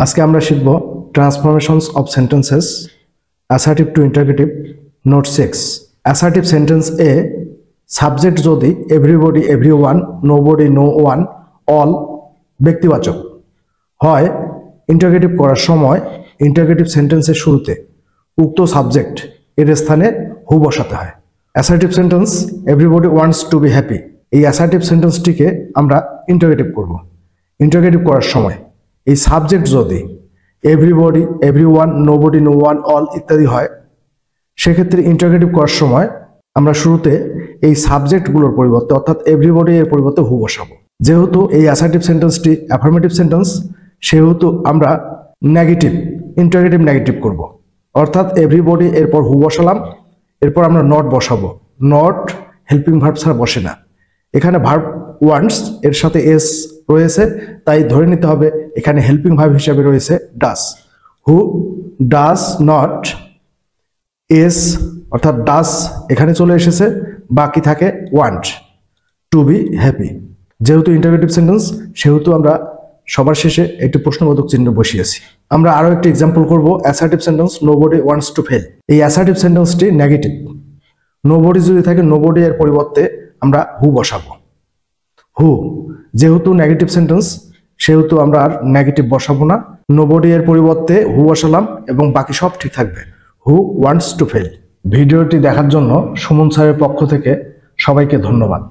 আজকে আমরা শিখব transformations of sentences assertive to interrogative note 6। Assertive sentence এ সাবজেক্ট যদি everybody, everyone, nobody, no one, all ব্যক্তিবাচক হয়, ইন্টারগেটিভ করার সময় ইন্টারগেটিভ সেন্টেন্সের শুরুতে উক্ত সাবজেক্ট এর স্থানে হু বসাতে হয়। Assertive sentence everybody wants to be happy, এই অ্যাসার্টিভ সেন্টেন্সটিকে আমরা ইন্টারগেটিভ করব। ইন্টারগেটিভ করার সময় এই সাবজেক্ট যদি everybody, everyone, nobody, no one, all ইত্যাদি হয়, সেক্ষেত্রে ইন্টারগেটিভ করার সময় আমরা শুরুতে এই সাবজেক্টগুলোর পরিবর্তে অর্থাৎ এভরিবডি এর পরিবর্তে হু বসাবো। যেহেতু এই অ্যাসার্টিভ সেন্টেন্সটি অ্যাফার্মেটিভ সেন্টেন্স, সেহেতু আমরা নেগেটিভ, ইন্টারগেটিভ নেগেটিভ করব। অর্থাৎ এভরিবডি এরপর হু বসালাম, এরপর আমরা নট বসাবো। নট হেল্পিং ভার্ব ছাড়া বসে না। এখানে ভার্ব ওয়ান্টস এর সাথে এস রয়েছে, তাই ধরে নিতে হবে এখানে হেল্পিং ভার্ব হিসাবে রয়েছে ডাস। হু ডাস নট এস অর্থাৎ ডাস এখানে চলে এসেছে, বাকি থাকে ওয়ান্ট টু বি হ্যাপি। যেহেতু ইন্টারগেটিভ সেন্টেন্স, সেহেতু আমরা সবার শেষে একটি প্রশ্নবোধক চিহ্ন বসিয়েছি। আমরা আরো একটি এক্সাম্পল করব। Assertive sentence nobody wants to fail, এই অ্যাসার্টিভ সেন্টেন্সটি নেগেটিভ। নোবডি যদি থাকে, নোবডি এর পরিবর্তে আমরা হু বসাবো। হু যেহেতু নেগেটিভ সেন্টেন্স, সেহেতু আমরা আর নেগেটিভ বসাবো না। নোবডি এর পরিবর্তে হু বসালাম এবং বাকি সব ঠিক থাকবে। Who wants to fail. ভিডিওটি দেখার জন্য সুমন স্যারের পক্ষ থেকে সবাইকে ধন্যবাদ।